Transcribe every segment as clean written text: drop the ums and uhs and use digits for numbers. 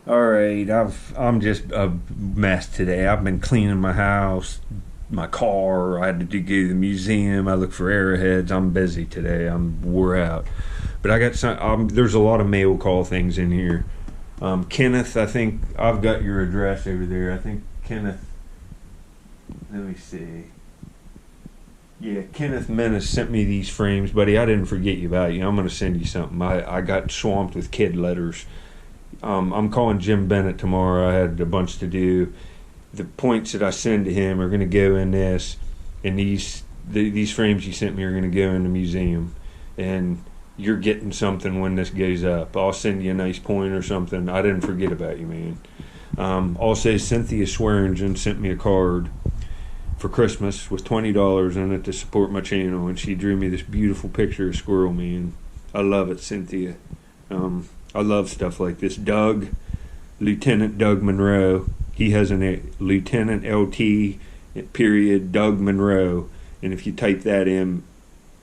All right, I'm just a mess today. I've been cleaning my house, my car. I had to go to the museum. I look for arrowheads. I'm busy today. I'm wore out. But I got some. There's a lot of mail call things in here. Kenneth, I think I've got your address over there. I think Kenneth. Let me see. Yeah, Kenneth Menace sent me these frames, buddy. I didn't forget you about you. I'm gonna send you something. I got swamped with kid letters. I'm calling Jim Bennett tomorrow. I had a bunch to do. The points that I send to him are going to go in this, and these frames you sent me are going to go in the museum. And you're getting something when this goes up. I'll send you a nice point or something. I didn't forget about you, man. Also, Cynthia Swearingen sent me a card for Christmas with $20 in it to support my channel, and she drew me this beautiful picture of Squirrel Man. I love it, Cynthia. I love stuff like this. Doug, Lieutenant Doug Monroe, he has a Lieutenant LT period Doug Monroe, and if you type that into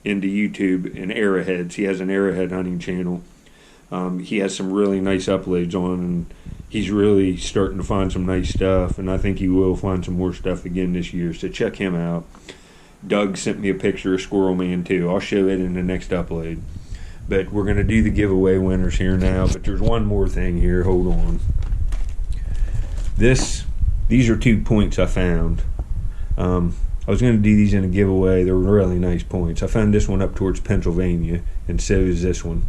YouTube and Arrowheads, he has an Arrowhead hunting channel. He has some really nice uploads on, and he's really starting to find some nice stuff, and I think he will find some more stuff again this year, so check him out. Doug sent me a picture of Squirrel Man too. I'll show it in the next upload. But we're going to do the giveaway winners here now. But there's one more thing here. Hold on. These are 2 points I found. I was going to do these in a giveaway. They're really nice points. I found this one up towards Pennsylvania, and so is this one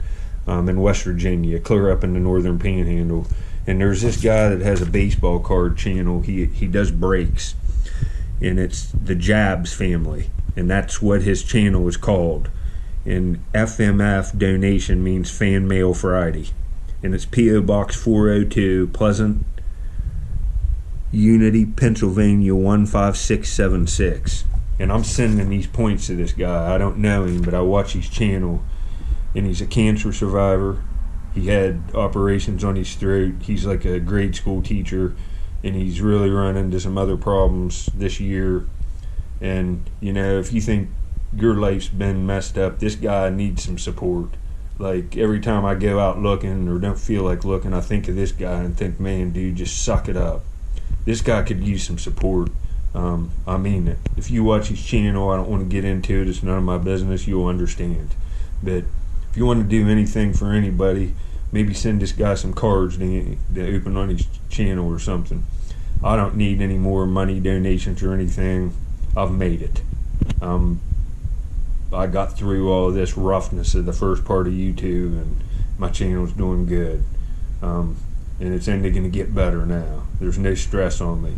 in West Virginia, clear up in the northern panhandle. And there's this guy that has a baseball card channel. He does breaks, and it's the Jabs family, and that's what his channel is called. And FMF donation means Fan Mail Friday. And it's P.O. Box 402, Pleasant, Unity, Pennsylvania 15676. And I'm sending these points to this guy. I don't know him, but I watch his channel. And he's a cancer survivor. He had operations on his throat. He's like a grade school teacher. And he's really run into some other problems this year. And, you know, if you think your life's been messed up, this guy needs some support. Like, every time I go out looking or don't feel like looking, I think of this guy and think, man, dude, just suck it up. This guy could use some support. I mean it. If you watch his channel, I don't want to get into it, it's none of my business, you'll understand. But if you want to do anything for anybody, maybe send this guy some cards to open on his channel or something. I don't need any more money donations or anything. I've made it. I got through all of this roughness of the first part of YouTube, and my channel's doing good. And it's only going to get better now. There's no stress on me.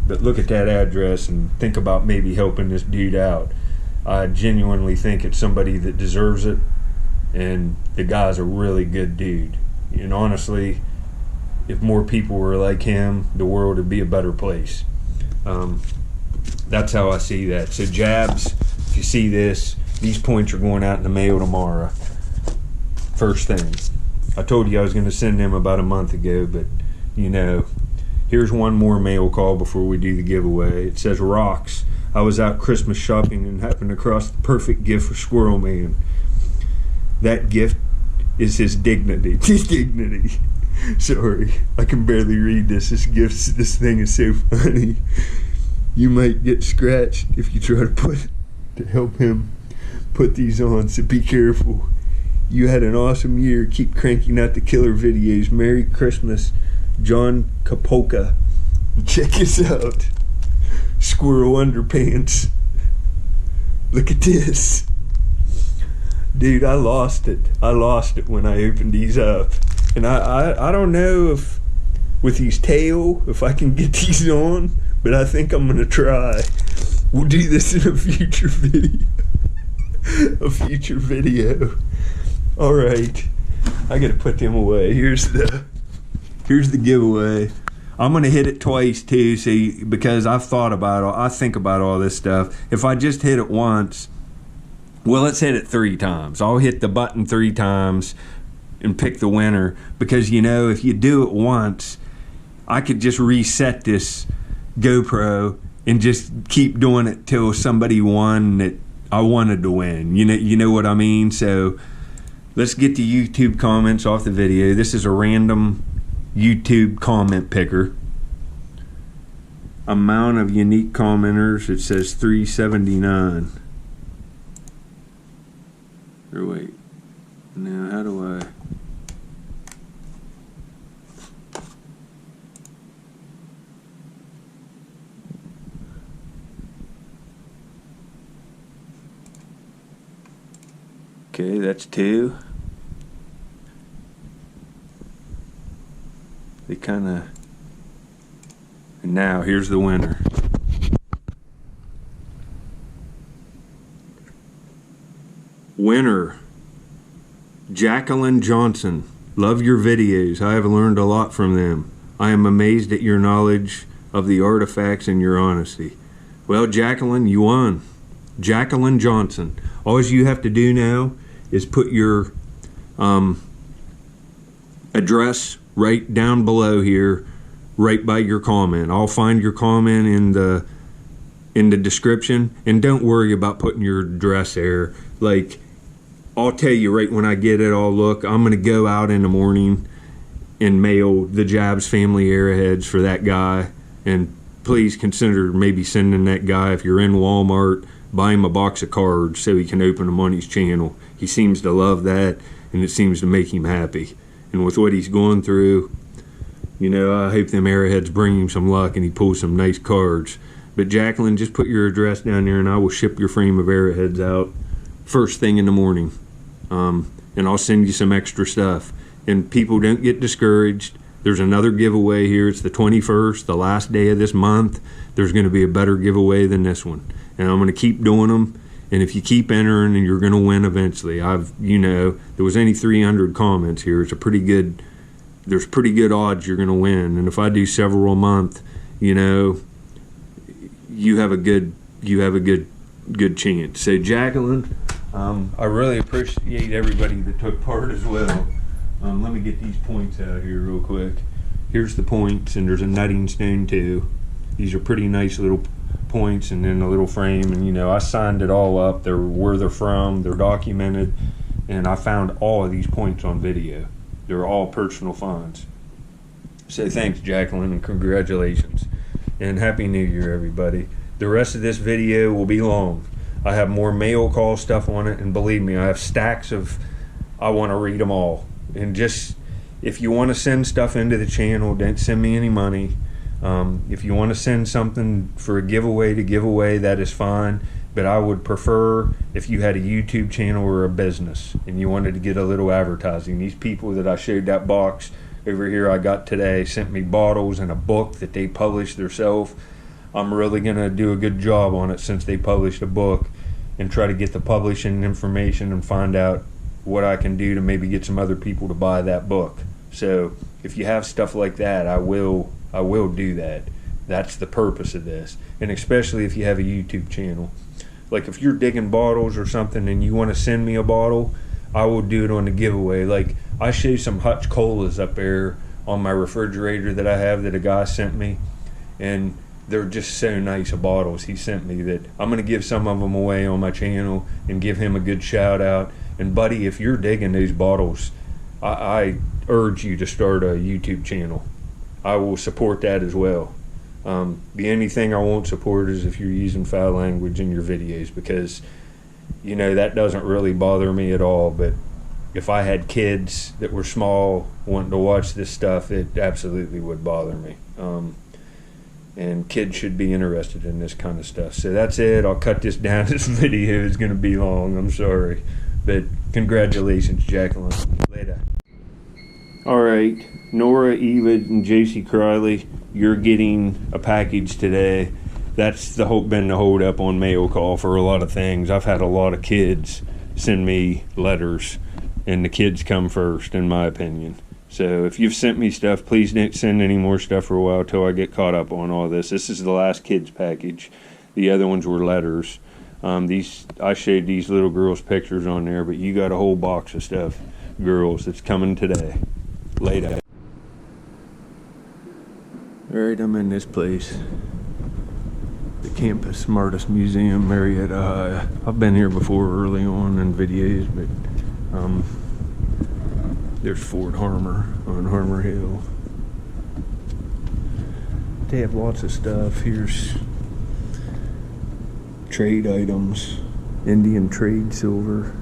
But look at that address and think about maybe helping this dude out. I genuinely think it's somebody that deserves it, and the guy's a really good dude. And honestly, if more people were like him, the world would be a better place. That's how I see that. So Jabs, if you see this, these points are going out in the mail tomorrow. First thing. I told you I was going to send them about a month ago, but, you know, here's one more mail call before we do the giveaway. It says, Rocks, I was out Christmas shopping and happened across the perfect gift for Squirrel Man. That gift is his dignity. His dignity. Sorry, I can barely read this. This thing is so funny. You might get scratched if you try to help him put these on, so be careful. You had an awesome year. Keep cranking out the killer videos. Merry Christmas, John Kapolka. Check this out. Squirrel underpants. Look at this. Dude, I lost it. I lost it when I opened these up. And I don't know if with his tail, if I can get these on, but I think I'm gonna try. We'll do this in a future video. A future video. Alright. I gotta put them away. Here's the giveaway. I'm gonna hit it twice too, see, because I think about all this stuff. If I just hit it once, well, let's hit it 3 times. I'll hit the button 3 times and pick the winner, because, you know, if you do it once, I could just reset this GoPro and just keep doing it till somebody won that I wanted to win. You know what I mean? So let's get the YouTube comments off the video. This is a random YouTube comment picker. Amount of unique commenters, it says 379. Or wait, now how do I? Okay, that's 2. They kind of, and now here's the winner. Winner, Jacqueline Johnson. Love your videos. I have learned a lot from them. I am amazed at your knowledge of the artifacts and your honesty. Well, Jacqueline, you won. Jacqueline Johnson. All you have to do now is put your address right down below here, right by your comment. I'll find your comment in the description, and don't worry about putting your address there. Like, I'll tell you right when I get it. I'm going to go out in the morning and mail the Jabs family arrowheads for that guy, and please consider maybe sending that guy, if you're in Walmart, buy him a box of cards so he can open them on his channel. He seems to love that, and it seems to make him happy. And with what he's going through, you know, I hope them arrowheads bring him some luck and he pulls some nice cards. But Jacqueline, just put your address down there and I will ship your frame of arrowheads out first thing in the morning. And I'll send you some extra stuff. And people, don't get discouraged. There's another giveaway here. It's the 21st, the last day of this month. There's going to be a better giveaway than this one. And I'm going to keep doing them. And if you keep entering, and you're going to win eventually. There was only 300 comments here. It's there's pretty good odds you're going to win. And if I do several a month, you know, you have a good chance. So Jacqueline, I really appreciate everybody that took part as well. Let me get these points out here real quick. Here's the points, and there's a nutting stone too. These are pretty nice little points, and then a little frame, and you know, I signed it all up. Where they're from, they're documented, and I found all of these points on video. They're all personal finds. So thanks, Jacqueline, and congratulations, and Happy New Year, everybody. The rest of this video will be long. I have more mail call stuff on it, and believe me, I have stacks of, I want to read them all. And just, if you want to send stuff into the channel, don't send me any money. If you want to send something for a giveaway to give away, that is fine, but I would prefer if you had a YouTube channel or a business and you wanted to get a little advertising. These people that I showed that box over here I got today sent me bottles and a book that they published themselves. I'm really going to do a good job on it since they published a book, and try to get the publishing information and find out what I can do to maybe get some other people to buy that book. So if you have stuff like that, I will do that. That's the purpose of this. And especially if you have a YouTube channel. Like if you're digging bottles or something and you want to send me a bottle, I will do it on the giveaway. Like I show some Hutch Colas up there on my refrigerator that I have that a guy sent me, and they're just so nice of bottles he sent me that I'm going to give some of them away on my channel and give him a good shout out. And buddy, if you're digging these bottles, I urge you to start a YouTube channel. I will support that as well. The only thing I won't support is if you're using foul language in your videos, because you know that doesn't really bother me at all. But if I had kids that were small wanting to watch this stuff, it absolutely would bother me. And kids should be interested in this kind of stuff. So that's it. I'll cut this down. This video is going to be long. I'm sorry. But congratulations, Jacqueline. Later. All right. Nora, Eva, and JC Criley, you're getting a package today. That's been the hold up on mail call for a lot of things. I've had a lot of kids send me letters, and the kids come first, in my opinion. So if you've sent me stuff, please don't send any more stuff for a while till I get caught up on all this. This is the last kids package. The other ones were letters. I showed these little girls' pictures on there, but you got a whole box of stuff, girls, that's coming today. Later. Alright, I'm in this place. The Campus Smartest Museum, Marietta, Ohio. I've been here before early on in videos, but there's Fort Harmar on Harmar Hill. They have lots of stuff. Here's trade items, Indian trade silver,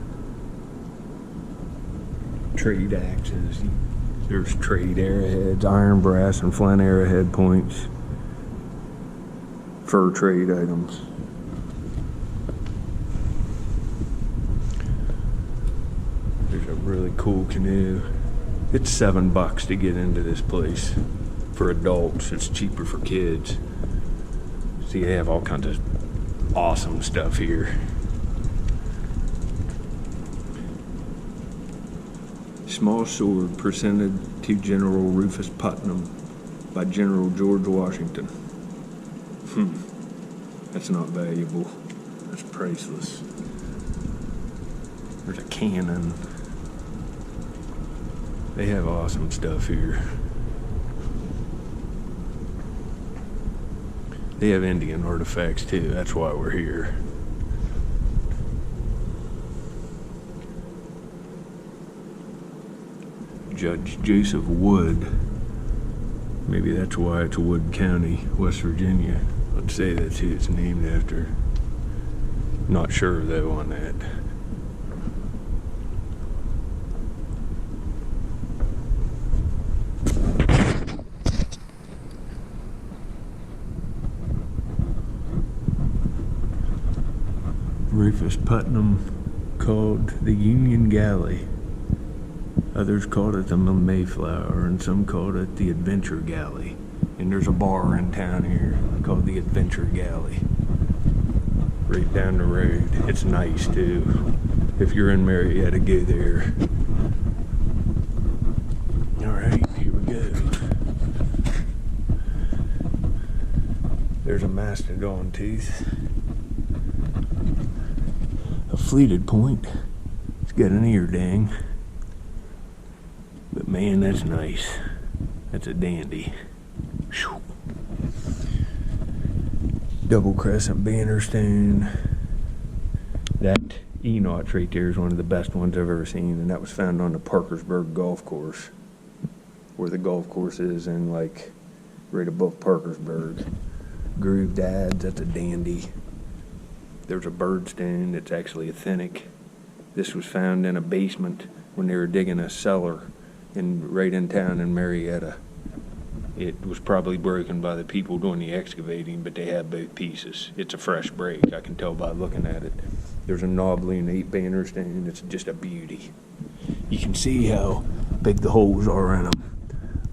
trade axes. There's trade arrowheads, iron, brass, and flint arrowhead points, fur trade items. There's a really cool canoe. It's $7 to get into this place. For adults, it's cheaper for kids. See, they have all kinds of awesome stuff here. Small sword presented to General Rufus Putnam by General George Washington. That's not valuable. That's priceless. There's a cannon. They have awesome stuff here. They have Indian artifacts too. That's why we're here. Judge Joseph Wood. Maybe that's why it's Wood County, West Virginia. I'd say that's who it's named after. Not sure though on that. Rufus Putnam called the Union Galley. Others called it the Mayflower, and some called it the Adventure Galley. And there's a bar in town here called the Adventure Galley. Right down the road. It's nice too. If you're in Marietta, go there. Alright, here we go. There's a mastodon tooth. A fleeted point. It's got an ear dang. But man, that's nice. That's a dandy. Whew. Double crescent banner stone. That E-notch right there is one of the best ones I've ever seen, and that was found on the Parkersburg golf course, where the golf course is in, like, right above Parkersburg. Grooved adze, that's a dandy. There's a bird stone that's actually authentic. This was found in a basement when they were digging a cellar right in town in Marietta. It was probably broken by the people doing the excavating, but they have both pieces. It's a fresh break, I can tell by looking at it. There's a knobbly and 8 banner stone. It's just a beauty. You can see how big the holes are in them.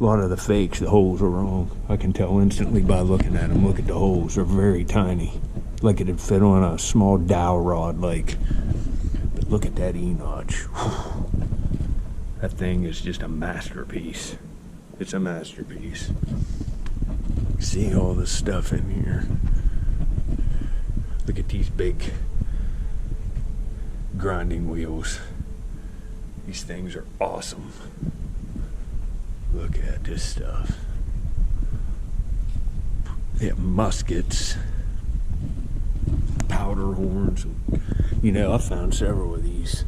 A lot of the fakes, the holes are wrong. I can tell instantly by looking at them. Look at the holes, they're very tiny. Like it'd fit on a small dowel rod, like. But look at that E-notch. That thing is just a masterpiece. It's a masterpiece. See all this stuff in here. Look at these big grinding wheels. These things are awesome. Look at this stuff. They have muskets, powder horns. You know, I found several of these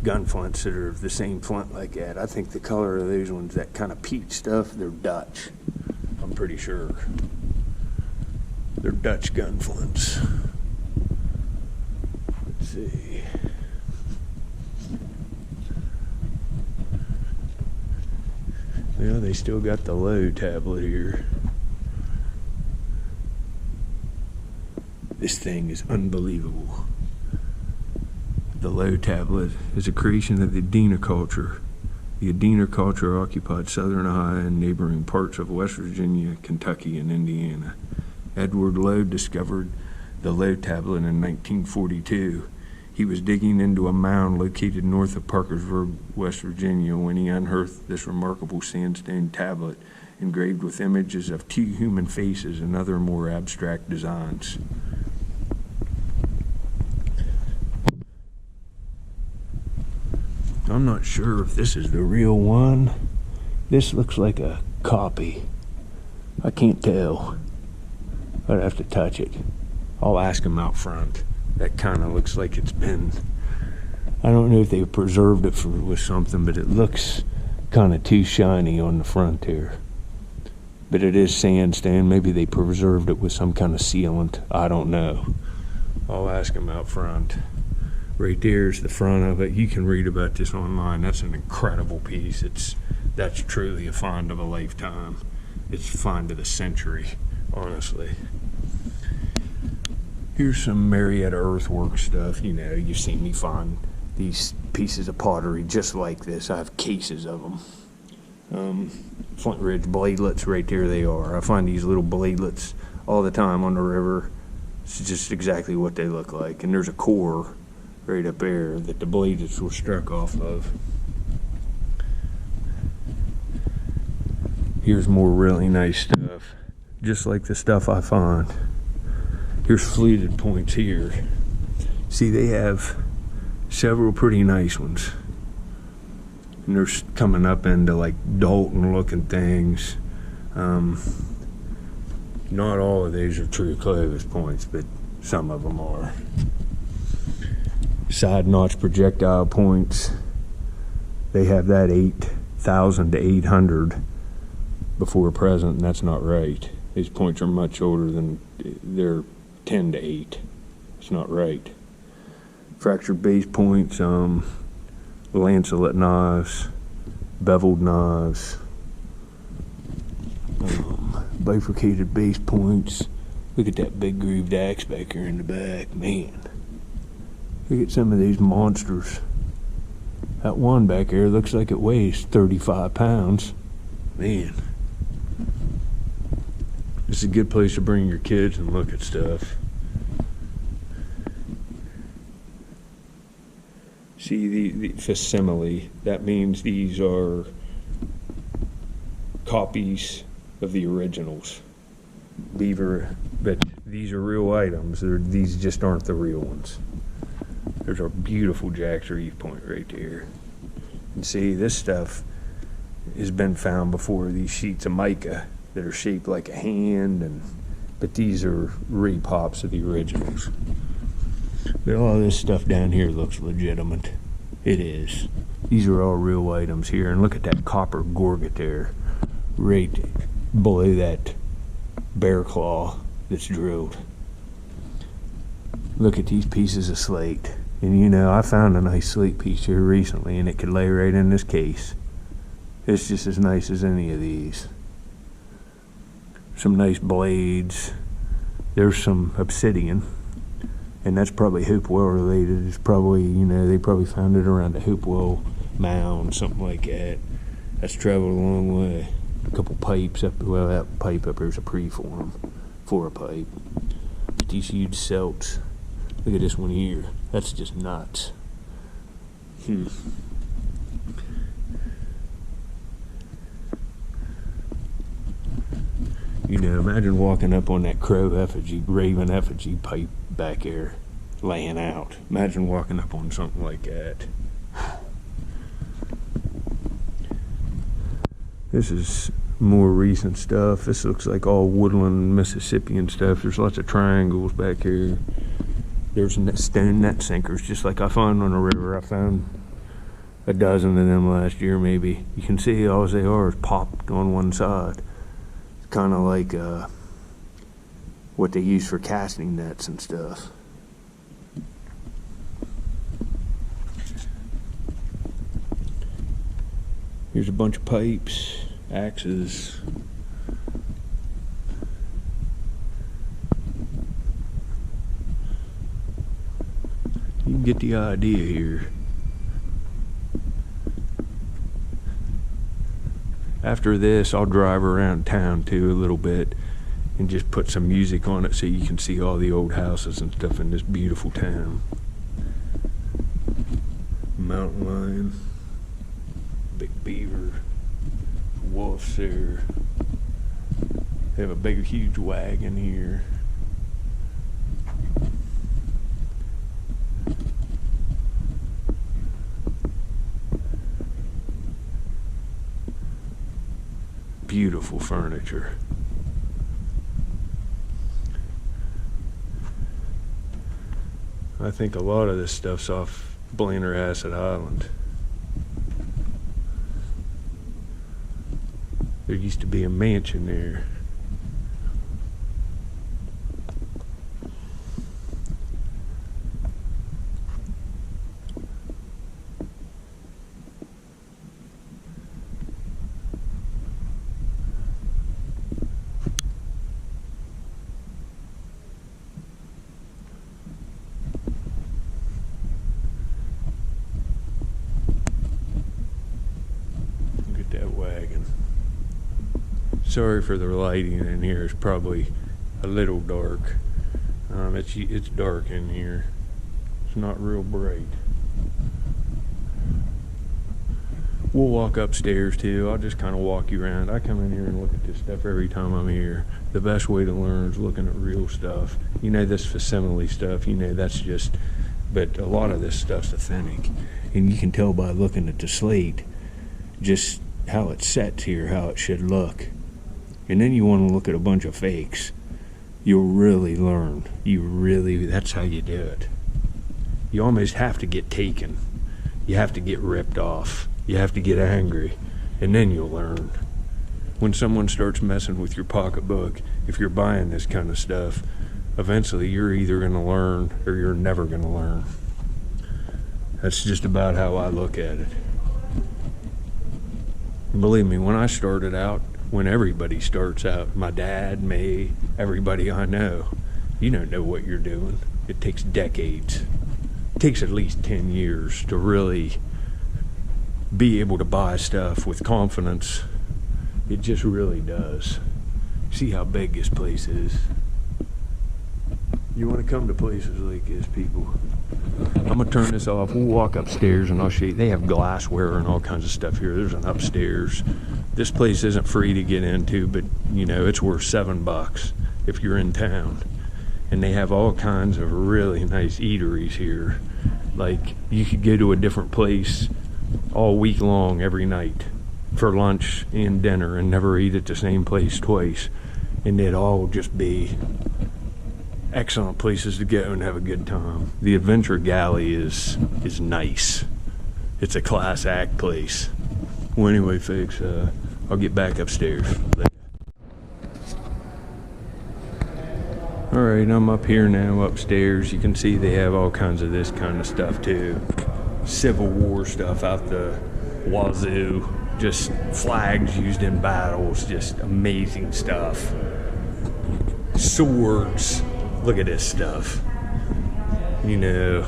gun flints that are the same flint like that. I think the color of those ones, that kind of peach stuff, they're Dutch. I'm pretty sure. They're Dutch gun flints. Let's see. Yeah, they still got the Lowe Tablet here. This thing is unbelievable. The Lowe Tablet is a creation of the Adena culture. The Adena culture occupied southern Ohio and neighboring parts of West Virginia, Kentucky, and Indiana. Edward Lowe discovered the Lowe Tablet in 1942. He was digging into a mound located north of Parkersburg, West Virginia, when he unearthed this remarkable sandstone tablet engraved with images of 2 human faces and other more abstract designs. I'm not sure if this is the real one. This looks like a copy. I can't tell. I'd have to touch it. I'll ask him out front. That kind of looks like it's been, I don't know if they preserved it with something, but it looks kind of too shiny on the front here. but it is sandstone. Maybe they preserved it with some kind of sealant. I don't know. I'll ask them out front. Right there's the front of it. You can read about this online. That's an incredible piece. That's truly a find of a lifetime. It's a find of the century, honestly. Here's some Marietta Earthworks stuff. You know, you've seen me find these pieces of pottery just like this. I have cases of them. Flint Ridge bladelets, right there they are. I find these little bladelets all the time on the river. It's just exactly what they look like. And there's a core right up there that the bladelets were struck off of. Here's more really nice stuff, just like the stuff I find. Here's fluted points here. See, they have several pretty nice ones. And they're coming up into like Dalton looking things. Not all of these are true Clovis points, but some of them are. Side notch projectile points. They have that 8,000 to 800 before present, and that's not right. These points are much older than, they're 10 to 8. It's not right. Fractured base points, lancelet knives, beveled knives, bifurcated base points. Look at that big grooved axe back here in the back, man. Look at some of these monsters. That one back here looks like it weighs 35 pounds. Man. This is a good place to bring your kids and look at stuff. See, the facsimile, that means these are copies of the originals. Beaver, but these are real items. These just aren't the real ones. There's a beautiful Jack's Reef point right there. And see, this stuff has been found before, these sheets of mica that are shaped like a hand, but these are repops of the originals. But all this stuff down here looks legitimate. It is. These are all real items here. And look at that copper gorget there, right below that bear claw that's drilled. Look at these pieces of slate. And you know, I found a nice slate piece here recently, and it could lay right in this case. It's just as nice as any of these. Some nice blades. There's some obsidian, and that's probably Hopewell related. It's probably, you know, they probably found it around the Hopewell mound, something like that. That's traveled a long way. A couple pipes up, well, that pipe up here's a preform for a pipe. But these huge celts. Look at this one here. That's just nuts. You know, imagine walking up on that crow effigy, raven effigy pipe back there, laying out. Imagine walking up on something like that. This is more recent stuff. This looks like all woodland Mississippian stuff. There's lots of triangles back here. There's stone net sinkers, just like I found on the river. I found a dozen of them last year, maybe. You can see all they are is popped on one side. It's kind of like what they use for casting nets and stuff. Here's a bunch of pipes, axes. You can get the idea here. After this, I'll drive around town too a little bit and just put some music on it so you can see all the old houses and stuff in this beautiful town. Mountain lion, big beaver, wolves there. They have a big, huge wagon here. Beautiful furniture. I think a lot of this stuff's off Blennerhassett Island. There used to be a mansion there. That wagon. Sorry for the lighting in here. It's probably a little dark. It's dark in here. It's not real bright. We'll walk upstairs too. I'll just kind of walk you around. I come in here and look at this stuff every time I'm here. The best way to learn is looking at real stuff. You know, this facsimile stuff, you know, that's just, but a lot of this stuff's authentic. And you can tell by looking at the slate just how it sets here, how it should look. And then you want to look at a bunch of fakes. You'll really learn. That's how you do it. You almost have to get taken. You have to get ripped off. You have to get angry. And then you'll learn. When someone starts messing with your pocketbook, if you're buying this kind of stuff, eventually you're either going to learn or you're never going to learn. That's just about how I look at it. Believe me, when I started out, when everybody starts out, my dad, me, everybody I know, you don't know what you're doing. It takes decades. It takes at least 10 years to really be able to buy stuff with confidence. It just really does. See how big this place is. You want to come to places like this, people. I'm going to turn this off. We'll walk upstairs and I'll show you. They have glassware and all kinds of stuff here. There's an upstairs. This place isn't free to get into, but, you know, it's worth $7 if you're in town. And they have all kinds of really nice eateries here. Like, you could go to a different place all week long every night for lunch and dinner and never eat at the same place twice. And they'd all just be excellent places to go and have a good time. The Adventure Galley is nice. It's a class act place. Well, anyway, folks, I'll get back upstairs. All right, I'm up here now upstairs. You can see they have all kinds of this kind of stuff too. Civil War stuff out the wazoo. Just flags used in battles. Just amazing stuff. Swords. Look at this stuff. You know,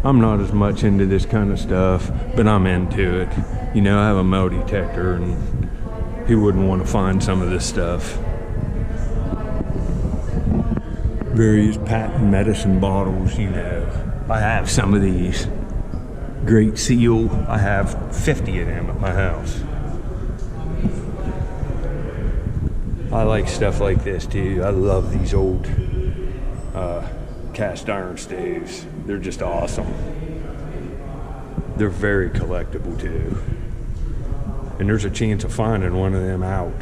I'm not as much into this kind of stuff, but I'm into it. You know, I have a metal detector, and who wouldn't want to find some of this stuff? Various patent medicine bottles, you know. I have some of these. Great Seal. I have 50 of them at my house. I like stuff like this too. I love these old cast iron stoves. They're just awesome. They're very collectible too. And there's a chance of finding one of them out.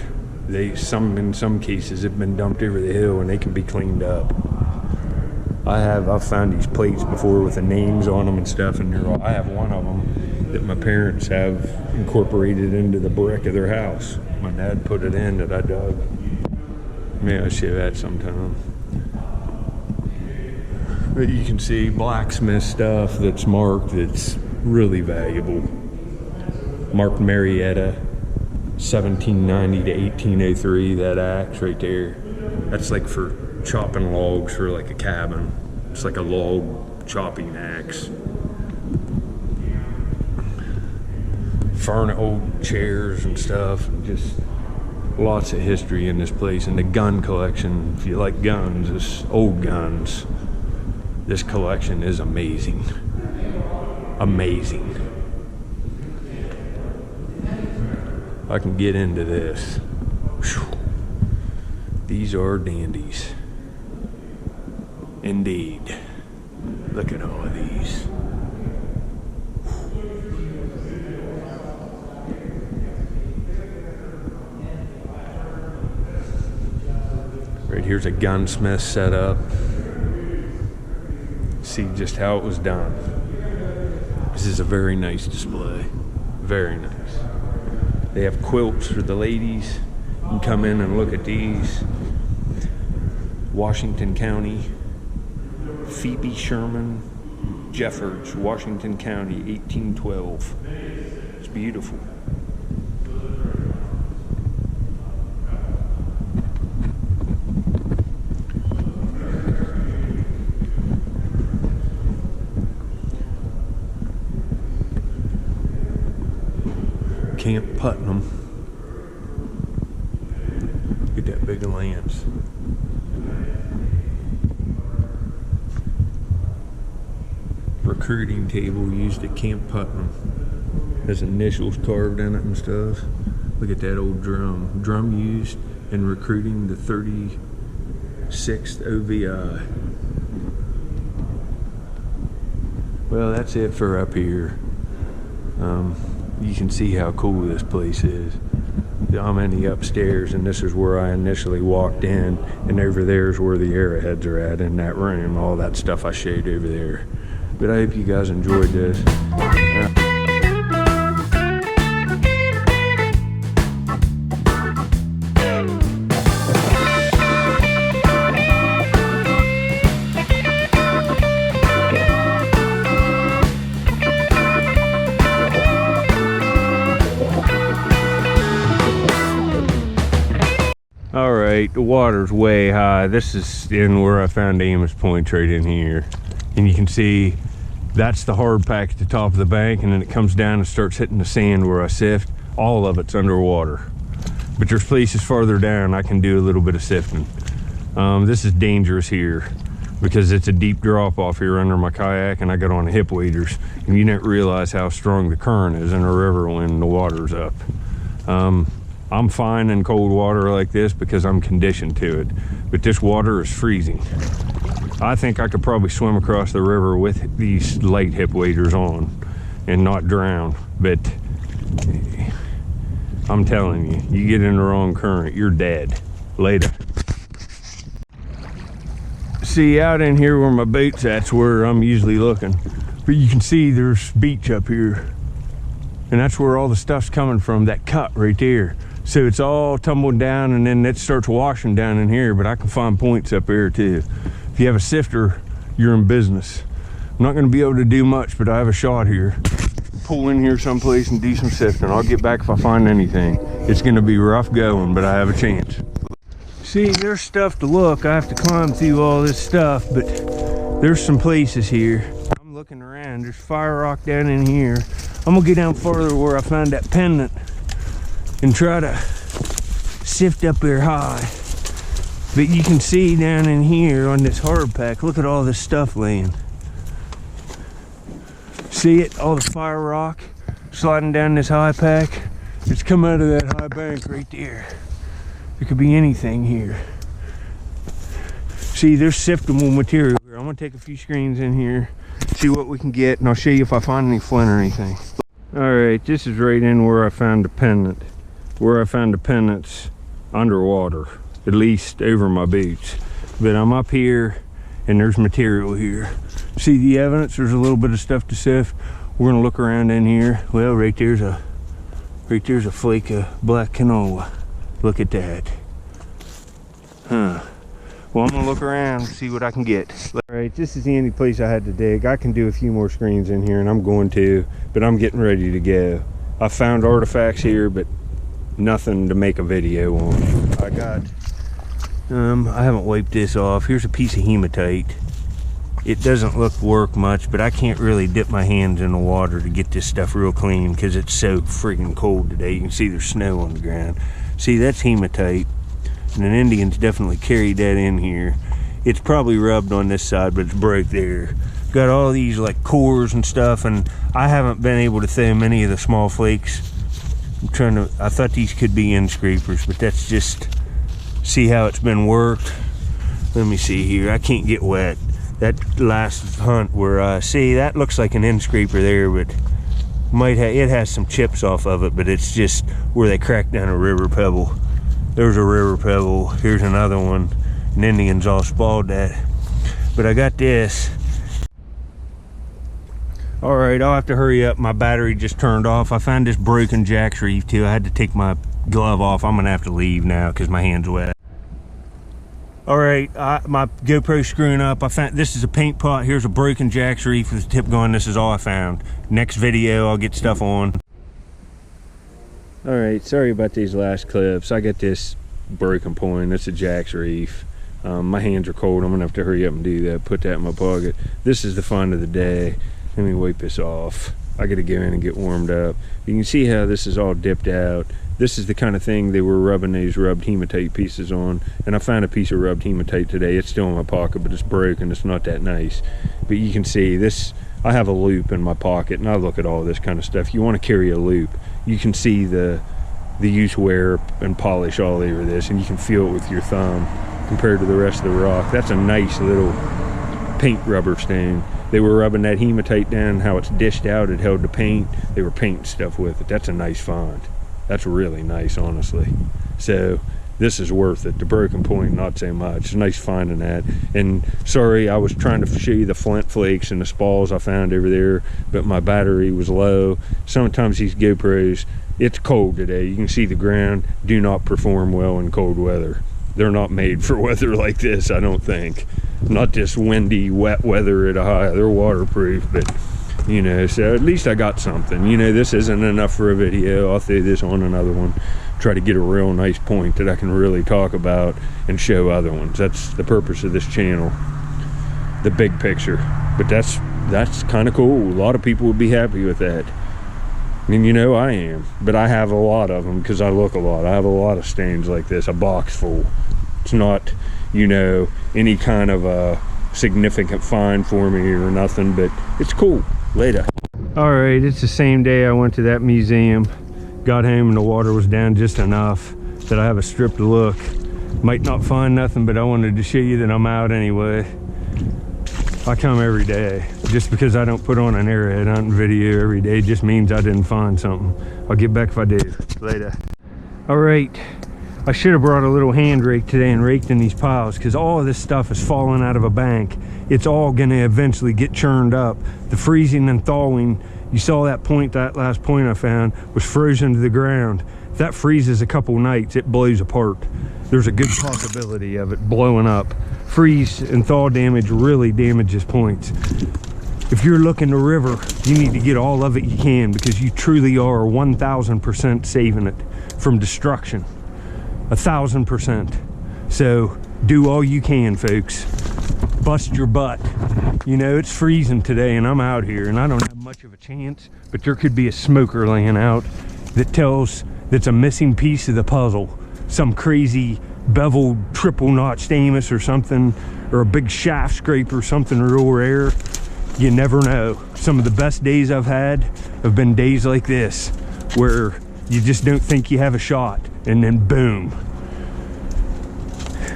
In some cases have been dumped over the hill and they can be cleaned up. I've found these plates before with the names on them and stuff, and I have one of them that my parents have incorporated into the brick of their house. My dad put it in that I dug. Maybe I'll show that sometime. But you can see blacksmith stuff that's marked that's really valuable. Marked Marietta, 1790 to 1803, that axe right there. That's like for chopping logs for like a cabin. It's like a log chopping axe. Old chairs and stuff, and just lots of history in this place. And the gun collection, if you like guns, this old guns, this collection is amazing. Amazing. I can get into this. Whew. These are dandies. Indeed. Look at all of these. Right here's a gunsmith set up. See just how it was done. This is a very nice display. Very nice. They have quilts for the ladies. You can come in and look at these. Washington County, Phoebe Sherman Jeffords, Washington County, 1812. It's beautiful. Camp Putnam. Get that big of lamps. Recruiting table used at Camp Putnam. Has initials carved in it and stuff. Look at that old drum. Drum used in recruiting the 36th OVI. Well, that's it for up here. You can see how cool this place is. I'm in the upstairs, and this is where I initially walked in, and over there is where the Arrowheads are at in that room. All that stuff I showed over there. But I hope you guys enjoyed this. All right, the water's way high. This is in where I found Amos Point, right in here. And you can see that's the hard pack at the top of the bank, and then it comes down and starts hitting the sand where I sift. All of it's underwater. But there's places farther down I can do a little bit of sifting. This is dangerous here because it's a deep drop off here under my kayak, and I got on hip waders, and you didn't realize how strong the current is in a river when the water's up. I'm fine in cold water like this because I'm conditioned to it, but this water is freezing. I think I could probably swim across the river with these light hip waders on and not drown, but I'm telling you, you get in the wrong current, you're dead. Later. See, out in here where my boat's at's where I'm usually looking, but you can see there's beach up here, and that's where all the stuff's coming from, that cut right there. So it's all tumbled down, and then it starts washing down in here, but I can find points up here too. If you have a sifter, you're in business. I'm not gonna be able to do much, but I have a shot here. Pull in here someplace and do some sifting. I'll get back if I find anything. It's gonna be rough going, but I have a chance. See, there's stuff to look. I have to climb through all this stuff, but there's some places here. I'm looking around, there's fire rock down in here. I'm gonna get down farther where I found that pendant and try to sift up here high. But you can see down in here on this hard pack, look at all this stuff laying. See it? All the fire rock sliding down this high pack. It's come out of that high bank right there. There could be anything here. See, there's siftable material here. I'm gonna take a few screens in here, see what we can get, and I'll show you if I find any flint or anything. All right, this is right in where I found the pendant. Where I found the pendant's underwater, at least over my boots. But I'm up here and there's material here. See the evidence? There's a little bit of stuff to sift. We're gonna look around in here. Well, right there's a flake of black canola. Look at that. Huh. Well, I'm gonna look around and see what I can get. All right, this is the only place I had to dig. I can do a few more screens in here, and I'm going to, but I'm getting ready to go. I found artifacts here, but nothing to make a video on. I got I haven't wiped this off. Here's a piece of hematite. It doesn't work much, but I can't really dip my hands in the water to get this stuff real clean because it's so freaking cold today. You can see there's snow on the ground. See, that's hematite, and an Indian's definitely carried that in here. It's probably rubbed on this side, but it's broke there. Got all these like cores and stuff, and I haven't been able to throw many of the small flakes. I thought these could be end scrapers, but that's just, see how it's been worked. Let me see here, I can't get wet. That last hunt where, see, that looks like an end scraper there, but it has some chips off of it, but it's just where they cracked down a river pebble. There's a river pebble, here's another one. An Indian's all spalled that. But I got this. All right, I'll have to hurry up. My battery just turned off. I found this broken jack reef too. I had to take my glove off. I'm gonna have to leave now because my hand's wet. All right, my GoPro's screwing up. I found this is a paint pot. Here's a broken jack reef with the tip going. This is all I found. Next video, I'll get stuff on. All right, sorry about these last clips. I got this broken point. That's a jack reef. My hands are cold. I'm gonna have to hurry up and do that. Put that in my pocket. This is the fun of the day. Let me wipe this off. I gotta go in and get warmed up. You can see how this is all dipped out. This is the kind of thing they were rubbing these rubbed hematite pieces on. And I found a piece of rubbed hematite today. It's still in my pocket, but it's broken. It's not that nice. But you can see this, I have a loop in my pocket, and I look at all this kind of stuff. You want to carry a loop. You can see the use, wear, and polish all over this, and you can feel it with your thumb compared to the rest of the rock. That's a nice little paint rubber stain. They were rubbing that hematite down, how it's dished out, it held the paint. They were painting stuff with it. That's a nice find. That's really nice, honestly. So this is worth it. The broken point, not so much. It's nice finding that. And sorry, I was trying to show you the flint flakes and the spalls I found over there, but my battery was low. Sometimes these GoPros, it's cold today. You can see the ground do not perform well in cold weather. They're not made for weather like this, I don't think. Not this windy, wet weather at Ohio. They're waterproof, but you know, so at least I got something. You know, this isn't enough for a video. I'll throw this on another one. Try to get a real nice point that I can really talk about and show other ones. That's the purpose of this channel, the big picture. But that's kind of cool. A lot of people would be happy with that. And you know, I am. But I have a lot of them because I look a lot. I have a lot of stains like this, a box full. It's not, you know, any kind of a significant find for me or nothing, but it's cool. Later. All right, it's the same day I went to that museum. Got home and the water was down just enough that I have a strip to look. Might not find nothing, but I wanted to show you that I'm out anyway. I come every day. Just because I don't put on an arrowhead hunting video every day just means I didn't find something. I'll get back if I do. Later. All right, I should have brought a little hand rake today and raked in these piles because all of this stuff is falling out of a bank. It's all gonna eventually get churned up. The freezing and thawing, you saw that point, that last point I found was frozen to the ground. If that freezes a couple nights, it blows apart. There's a good possibility of it blowing up. Freeze and thaw damage really damages points. If you're looking to river, you need to get all of it you can because you truly are 1000% saving it from destruction. 1000%. So do all you can, folks. Bust your butt. You know, it's freezing today and I'm out here and I don't have much of a chance, but there could be a smoker laying out that tells that's a missing piece of the puzzle. Some crazy beveled triple notched Amos or something, or a big shaft scrape or something real rare. You never know. Some of the best days I've had have been days like this where you just don't think you have a shot and then boom.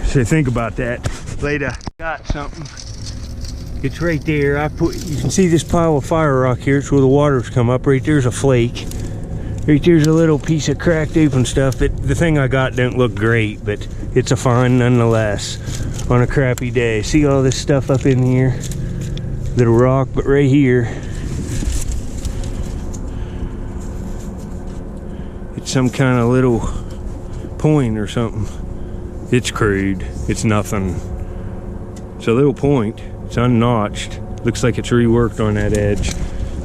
So think about that. Later. Got something. It's right there. You can see this pile of fire rock here. It's where the water's come up. Right there's a flake. Right there's a little piece of cracked open stuff. The thing I got don't look great, but it's a find nonetheless on a crappy day. See all this stuff up in here? Little rock, but right here, it's some kind of little point or something. It's crude. It's nothing. It's a little point. It's unnotched. Looks like it's reworked on that edge.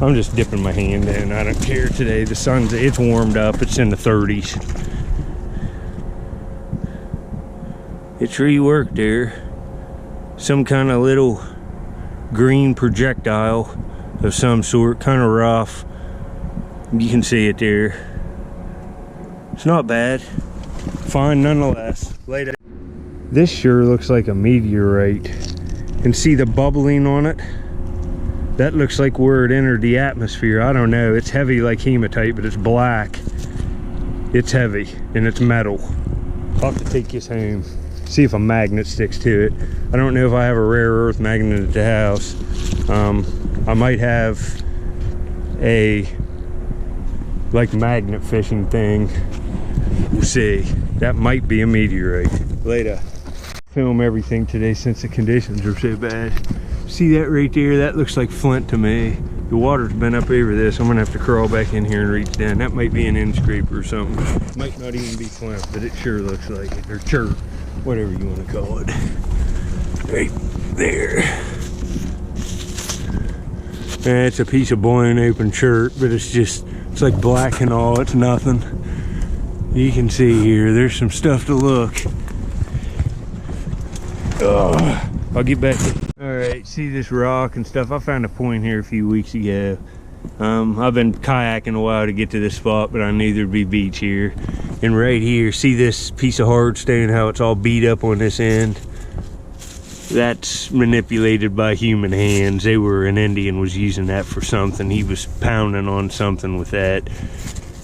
I'm just dipping my hand in. I don't care today. The sun's, it's warmed up. It's in the 30s. It's reworked there. Some kind of little green projectile of some sort, kind of rough. You can see it there. It's not bad. Fine nonetheless. Later. This sure looks like a meteorite. And see the bubbling on it? That looks like where it entered the atmosphere. I don't know. It's heavy like hematite, but it's black. It's heavy and it's metal. I'll have to take this home. See if a magnet sticks to it. I don't know if I have a rare earth magnet at the house. I might have a like magnet fishing thing. We'll see. That might be a meteorite. Later. Film everything today since the conditions are so bad. See that right there? That looks like flint to me. The water's been up over this. I'm gonna have to crawl back in here and reach down. That might be an end scraper or something. Might not even be flint, but it sure looks like it. Or chert, whatever you want to call it. Right there. It's a piece of blown open chert, but it's like black and all. It's nothing. You can see here, there's some stuff to look. I'll get back. Alright, see this rock and stuff? I found a point here a few weeks ago. I've been kayaking a while to get to this spot, but I knew there'd be beach here. And right here, see this piece of hard stone, how it's all beat up on this end? That's manipulated by human hands. An Indian was using that for something. He was pounding on something with that.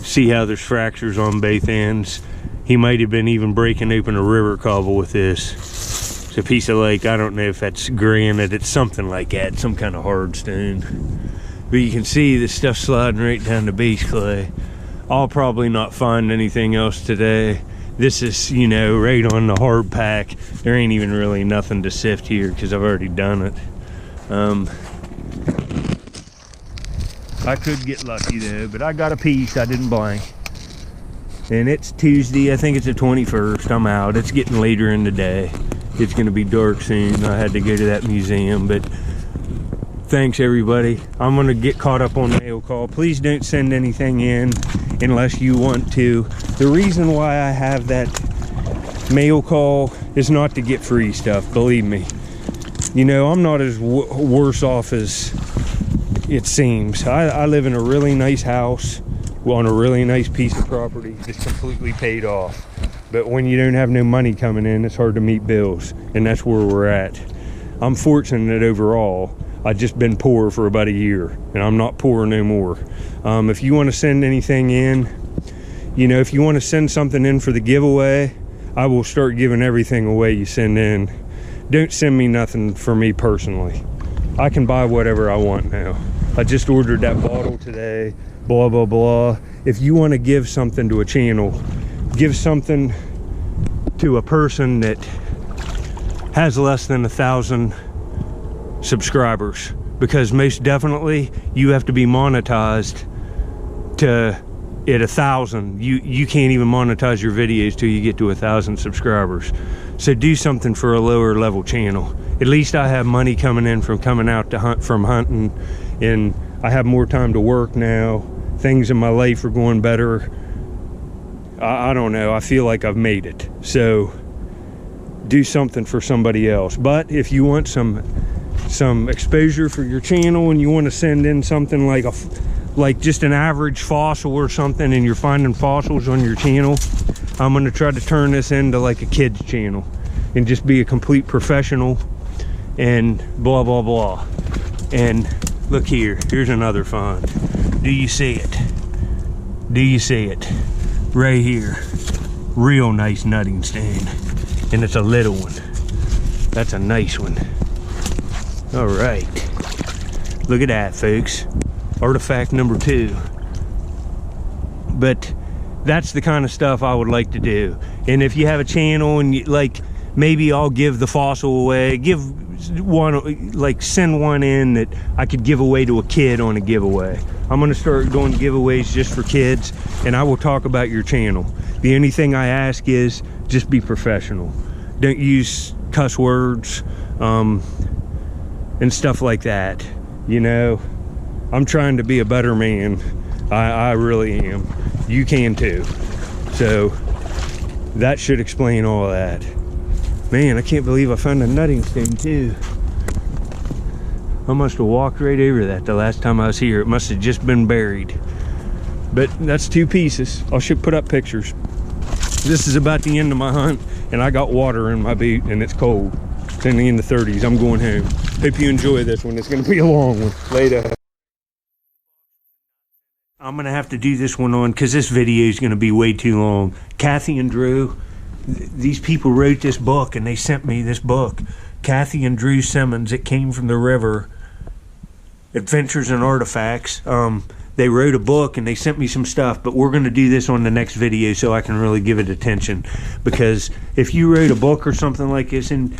See how there's fractures on both ends? He might have been even breaking open a river cobble with this. It's a piece of like, I don't know if that's granite, it's something like that, some kind of hard stone. But you can see this stuff sliding right down to base clay. I'll probably not find anything else today. This is, you know, right on the hard pack. There ain't even really nothing to sift here because I've already done it. I could get lucky though, but I got a piece I didn't blank. And it's Tuesday, I think it's the 21st. I'm out. It's getting later in the day. It's gonna be dark soon. I had to go to that museum, but thanks everybody. I'm gonna get caught up on mail call. Please don't send anything in unless you want to. The reason why I have that mail call is not to get free stuff, believe me. You know, I'm not as worse off as it seems. I live in a really nice house on a really nice piece of property that's completely paid off. But when you don't have no money coming in, it's hard to meet bills, and that's where we're at. I'm fortunate overall. I've just been poor for about a year, and I'm not poor no more. If you want to send anything in, you know, if you want to send something in for the giveaway, I will start giving everything away you send in. Don't send me nothing for me personally. I can buy whatever I want now. I just ordered that bottle today, blah, blah, blah. If you want to give something to a channel, give something to a person that has less than 1,000 subscribers, because most definitely you have to be monetized to at 1,000. You can't even monetize your videos till you get to 1,000 subscribers. So do something for a lower level channel. At least I have money coming in from coming out to hunt from hunting, and I have more time to work now. Things in my life are going better. I don't know, I feel like I've made it. So do something for somebody else. But if you want some exposure for your channel and you want to send in something like just an average fossil or something, and you're finding fossils on your channel, I'm going to try to turn this into like a kid's channel and just be a complete professional and blah blah blah. And look here, here's another find. Do you see it? Do you see it? Right here, real nice nutting stand, and it's a little one. That's a nice one. All right, look at that, folks. Artifact number 2. But that's the kind of stuff I would like to do. And if you have a channel and you, like, maybe I'll give the fossil away, give one, like send one in that I could give away to a kid on a giveaway. I'm gonna start doing giveaways just for kids, and I will talk about your channel. The only thing I ask is just be professional. Don't use cuss words and stuff like that. You know, I'm trying to be a better man. I really am. You can too. So that should explain all that. Man, I can't believe I found a nutting stand too. I must have walked right over that the last time I was here. It must have just been buried. But that's 2 pieces. I should put up pictures. This is about the end of my hunt, and I got water in my boot, and it's cold. It's in the 30s. I'm going home. Hope you enjoy this one. It's going to be a long one. Later. I'm going to have to do this one on because this video is going to be way too long. Kathy and Drew, these people wrote this book, and they sent me this book. Kathy and Drew Simmons. It came from the river. Adventures and Artifacts. They wrote a book and they sent me some stuff, but we're going to do this on the next video so I can really give it attention. Because if you wrote a book or something like this, and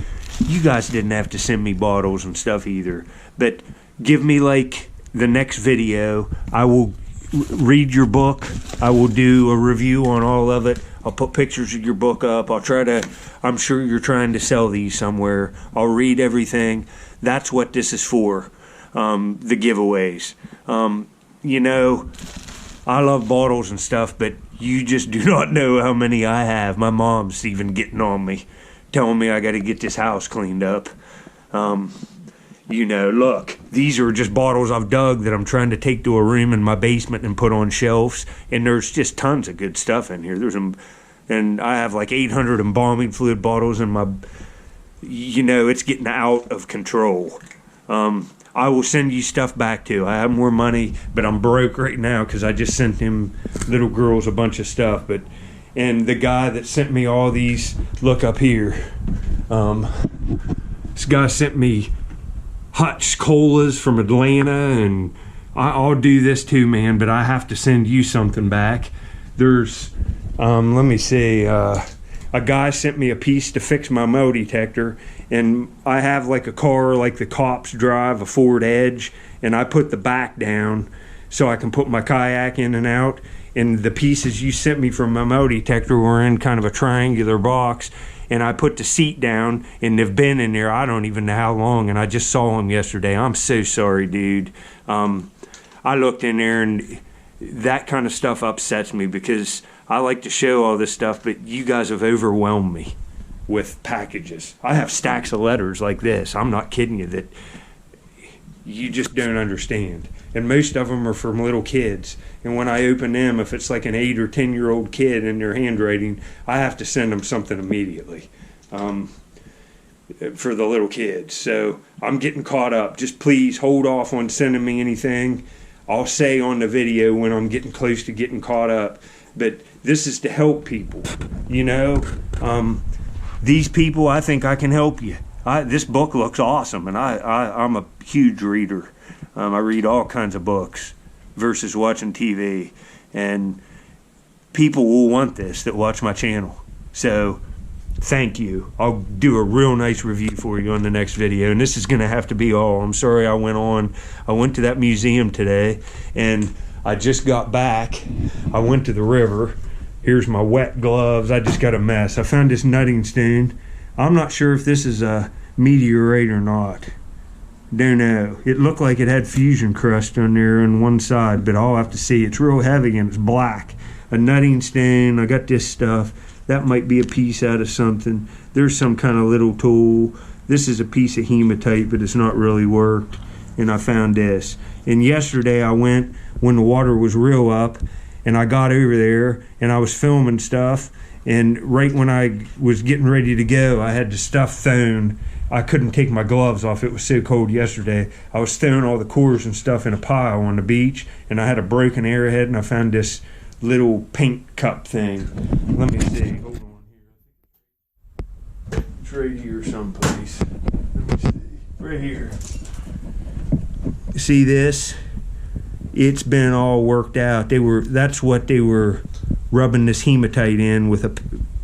you guys didn't have to send me bottles and stuff either, but give me like the next video, I will read your book. I will do a review on all of it. I'll put pictures of your book up. I'm sure you're trying to sell these somewhere. I'll read everything. That's what this is for, the giveaways. You know, I love bottles and stuff, but you just do not know how many I have. My mom's even getting on me, telling me I got to get this house cleaned up. You know, look, these are just bottles I've dug that I'm trying to take to a room in my basement and put on shelves. And there's just tons of good stuff in here. And I have like 800 embalming fluid bottles in my, you know, it's getting out of control. I will send you stuff back too. I have more money, but I'm broke right now because I just sent them little girls a bunch of stuff. And the guy that sent me all these, look up here. This guy sent me Hutch Colas from Atlanta, and I'll do this too, man, but I have to send you something back. There's, let me see, a guy sent me a piece to fix my metal detector, and I have like a car like the cops drive, a Ford Edge, and I put the back down so I can put my kayak in and out, and the pieces you sent me from my metal detector were in kind of a triangular box, and I put the seat down, and they've been in there I don't even know how long, and I just saw them yesterday. I'm so sorry, dude. I looked in there, and that kind of stuff upsets me because I like to show all this stuff, but you guys have overwhelmed me with packages. I have stacks of letters like this. I'm not kidding you, that you just don't understand. And most of them are from little kids. And when I open them, if it's like an 8 or 10-year-old kid in their handwriting, I have to send them something immediately for the little kids. So I'm getting caught up. Just please hold off on sending me anything. I'll say on the video when I'm getting close to getting caught up. But this is to help people, you know. These people, I think I can help you. This book looks awesome, and I'm a huge reader. I read all kinds of books versus watching TV, and people will want this that watch my channel. So thank you. I'll do a real nice review for you on the next video, and this is going to have to be all. I'm sorry I went to that museum today, and I just got back. I went to the river. Here's my wet gloves. I just got a mess. I found this nutting stone. I'm not sure if this is a meteorite or not. Don't know. It looked like it had fusion crust on there on one side, but I'll have to see. It's real heavy and it's black. A nutting stone. I got this stuff. That might be a piece out of something. There's some kind of little tool. This is a piece of hematite, but it's not really worked. And I found this. And yesterday I went when the water was real up, and I got over there and I was filming stuff. And right when I was getting ready to go, I had the stuff thrown. I couldn't take my gloves off. It was so cold yesterday. I was throwing all the cores and stuff in a pile on the beach, and I had a broken Arrowhead, and I found this little paint cup thing. Let me see. Hold on here. It's right here someplace. Let me see. Right here. See this? It's been all worked out. That's what they were rubbing this hematite in with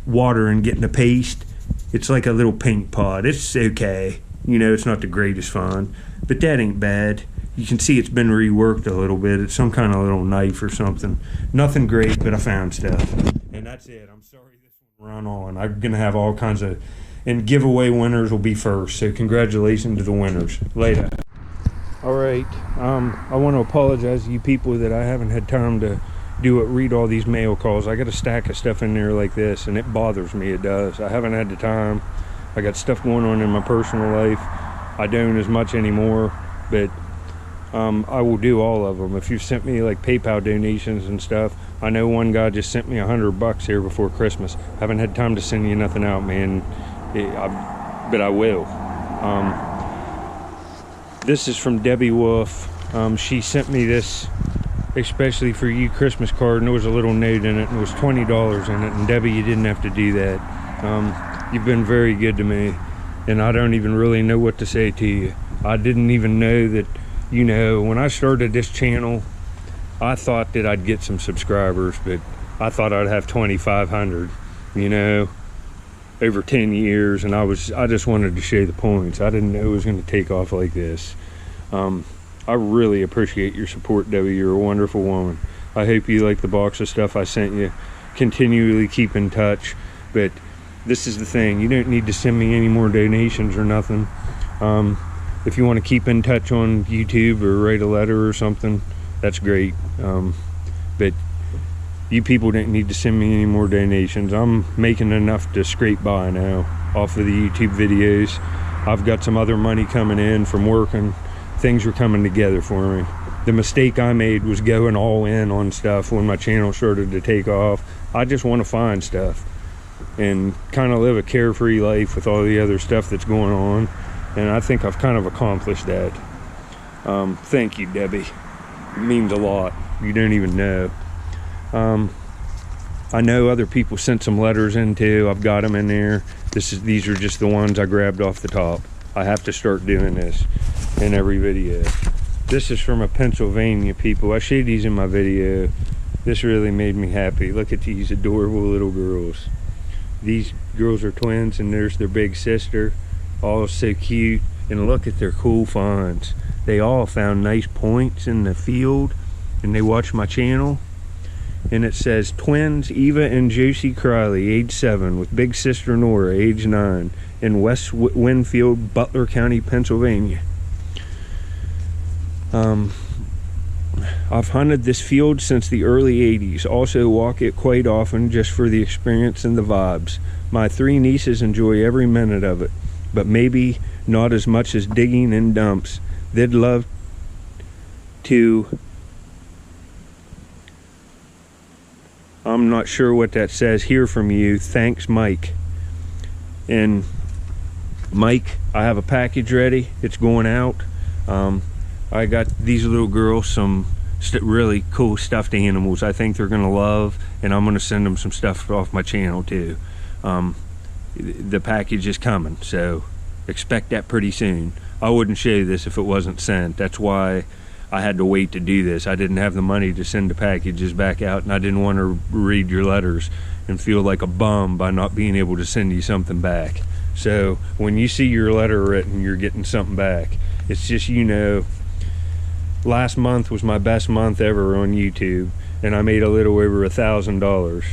water and getting a paste. It's like a little paint pot. It's okay. You know, it's not the greatest fun, but that ain't bad. You can see it's been reworked a little bit. It's some kind of little knife or something. Nothing great, but I found stuff. And that's it. I'm sorry this one run on. I'm going to have all kinds of... And giveaway winners will be first. So congratulations to the winners. Later. All right. I want to apologize to you people that I haven't had time to read all these mail calls. I got a stack of stuff in there like this, and it bothers me. It does. I haven't had the time. I got stuff going on in my personal life. I don't as much anymore, but I will do all of them. If you've sent me like PayPal donations and stuff, I know one guy just sent me $100 here before Christmas. I haven't had time to send you nothing out, man. But I will. This is from Debbie Wolf. She sent me this especially for you Christmas card, and there was a little note in it, and it was $20 in it. And Debbie, you didn't have to do that. You've been very good to me, and I don't even really know what to say to you. I didn't even know that, you know, when I started this channel, I thought that I'd get some subscribers, but I thought I'd have 2,500, you know, over 10 years, and I just wanted to show the points. I didn't know it was going to take off like this. I really appreciate your support, Debbie. You're a wonderful woman. I hope you like the box of stuff I sent you. Continually keep in touch. But this is the thing. You don't need to send me any more donations or nothing. If you want to keep in touch on YouTube or write a letter or something, that's great. But you people don't need to send me any more donations. I'm making enough to scrape by now off of the YouTube videos. I've got some other money coming in from working. Things were coming together for me. The mistake I made was going all in on stuff when my channel started to take off. I just want to find stuff and kind of live a carefree life with all the other stuff that's going on. And I think I've kind of accomplished that. Thank you, Debbie. It means a lot. You don't even know. I know other people sent some letters in too. I've got them in there. These are just the ones I grabbed off the top. I have to start doing this in every video. This is from a Pennsylvania people. I showed these in my video. This really made me happy. Look at these adorable little girls. These girls are twins, and there's their big sister. All so cute. And look at their cool finds. They all found nice points in the field, and they watch my channel. And it says twins Eva and Josie Criley, age 7, with big sister Nora, age 9, in West Winfield, Butler County, Pennsylvania. I've hunted this field since the early 80s. Also walk it quite often just for the experience and the vibes. My 3 nieces enjoy every minute of it, but maybe not as much as digging in dumps. They'd love to... I'm not sure what that says. Hear from you. Thanks, Mike. And Mike, I have a package ready. It's going out. I got these little girls some really cool stuffed animals I think they're gonna love, and I'm gonna send them some stuff off my channel too. The package is coming, so expect that pretty soon. I wouldn't show this if it wasn't sent. That's why I had to wait to do this. I didn't have the money to send the packages back out, and I didn't want to read your letters and feel like a bum by not being able to send you something back. So when you see your letter written, you're getting something back. It's just, you know, last month was my best month ever on YouTube, and I made a little over $1,000.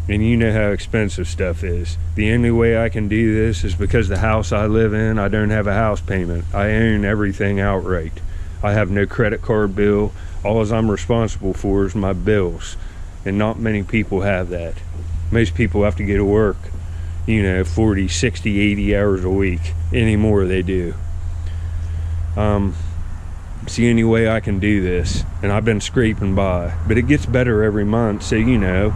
And you know how expensive stuff is. The only way I can do this is because the house I live in, I don't have a house payment. I own everything outright. I have no credit card bill. All I'm responsible for is my bills. And not many people have that. Most people have to go to work, you know, 40, 60, 80 hours a week. Anymore they do. It's the only way I can do this. And I've been scraping by. But it gets better every month, so you know,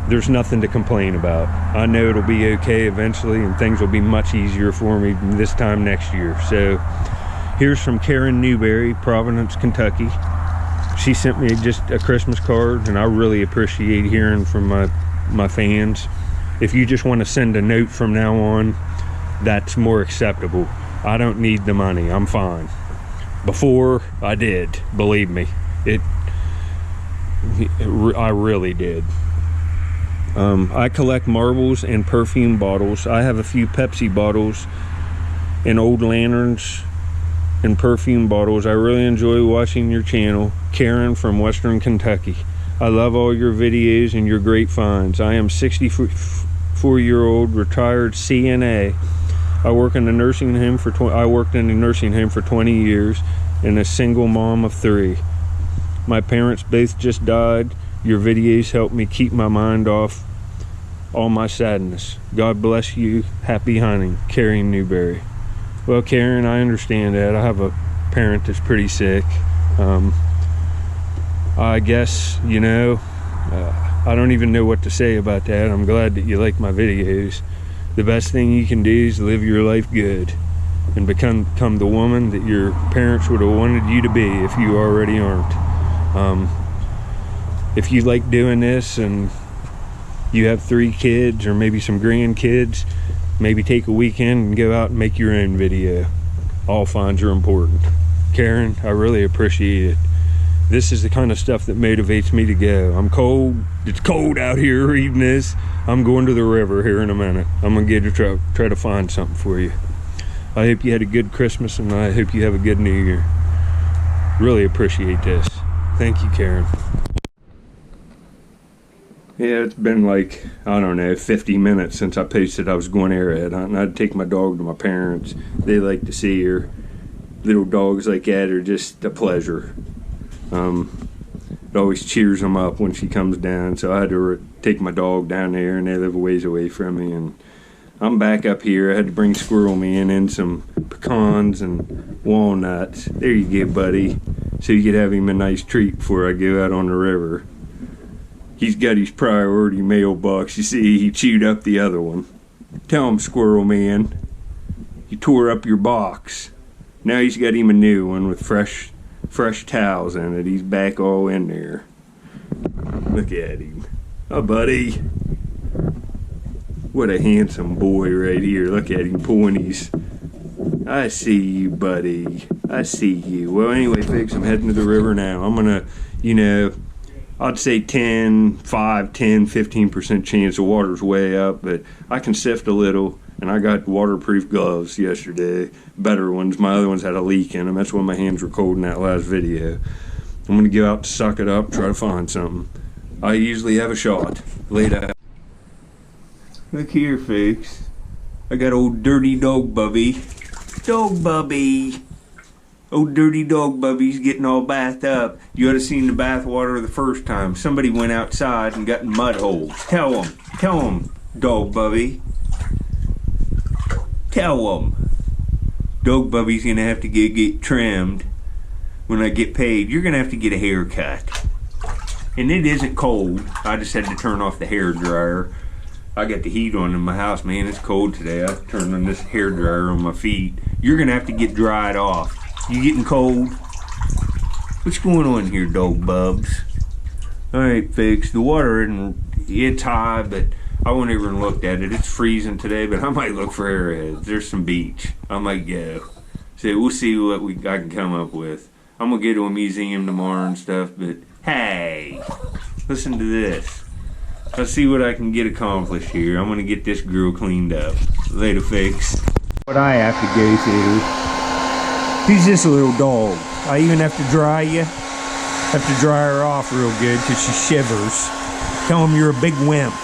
there's nothing to complain about. I know it'll be okay eventually, and things will be much easier for me this time next year. So here's from Karen Newberry, Providence, Kentucky. She sent me just a Christmas card, and I really appreciate hearing from my fans. If you just want to send a note from now on, that's more acceptable. I don't need the money. I'm fine. Before, I did. Believe me. I really did. I collect marbles and perfume bottles. I have a few Pepsi bottles and old lanterns and perfume bottles. I really enjoy watching your channel. Karen from Western Kentucky. I love all your videos and your great finds. I am 64-year-old retired CNA. I worked in a nursing home for 20 years and a single mom of 3. My parents both just died. Your videos help me keep my mind off all my sadness. God bless you. Happy hunting. Karen Newberry. Well, Karen, I understand that. I have a parent that's pretty sick. I guess, you know, I don't even know what to say about that. I'm glad that you like my videos. The best thing you can do is live your life good and become the woman that your parents would have wanted you to be if you already aren't. If you like doing this and you have 3 kids or maybe some grandkids, maybe take a weekend and go out and make your own video. All finds are important. Karen, I really appreciate it. This is the kind of stuff that motivates me to go. I'm cold. It's cold out here reading this. I'm going to the river here in a minute. I'm going to get to try to find something for you. I hope you had a good Christmas, and I hope you have a good New Year. Really appreciate this. Thank you, Karen. Yeah, it's been like, I don't know, 50 minutes since I posted I was going Arrowhead hunting. I'd take my dog to my parents. They like to see her. Little dogs like that are just a pleasure. It always cheers them up when she comes down, so I had to take my dog down there, and they live a ways away from me. And I'm back up here. I had to bring Squirrel Man in some pecans and walnuts. There you go, buddy. So you could have him a nice treat before I go out on the river. He's got his priority mailbox. You see, he chewed up the other one. Tell him, Squirrel Man, you tore up your box. Now he's got him a new one with fresh towels in it. He's back all in there. Look at him. Oh, buddy. What a handsome boy right here. Look at him pulling his... I see you, buddy. I see you. Well, anyway, folks, I'm heading to the river now. I'm going to, I'd say 15% chance the water's way up, but I can sift a little, and I got waterproof gloves yesterday, better ones. My other ones had a leak in them. That's why my hands were cold in that last video. I'm going to go out, suck it up, try to find something. I usually have a shot. Later. Look here, folks. I got old dirty dog Bubby. Dog Bubby. Old dirty dog Bubby's getting all bathed up. You ought to seen the bath water the first time. Somebody went outside and got in mud holes. Tell him, dog Bubby. Tell him. Dog Bubby's gonna have to get trimmed when I get paid. You're gonna have to get a haircut. And it isn't cold. I just had to turn off the hair dryer. I got the heat on in my house, man. It's cold today. I turned on this hair dryer on my feet. You're gonna have to get dried off. You getting cold? What's going on here, dog bubs? Alright, folks, the water it's high, but I won't even look at it. It's freezing today, but I might look for arrowheads. There's some beach. I might go. So we'll see what I can come up with. I'm gonna go to a museum tomorrow and stuff, but hey, listen to this. Let's see what I can get accomplished here. I'm gonna get this girl cleaned up. Later, folks. What I have to go through. Who's this little dog? I even have to dry you. Have to dry her off real good because she shivers. Tell him you're a big wimp.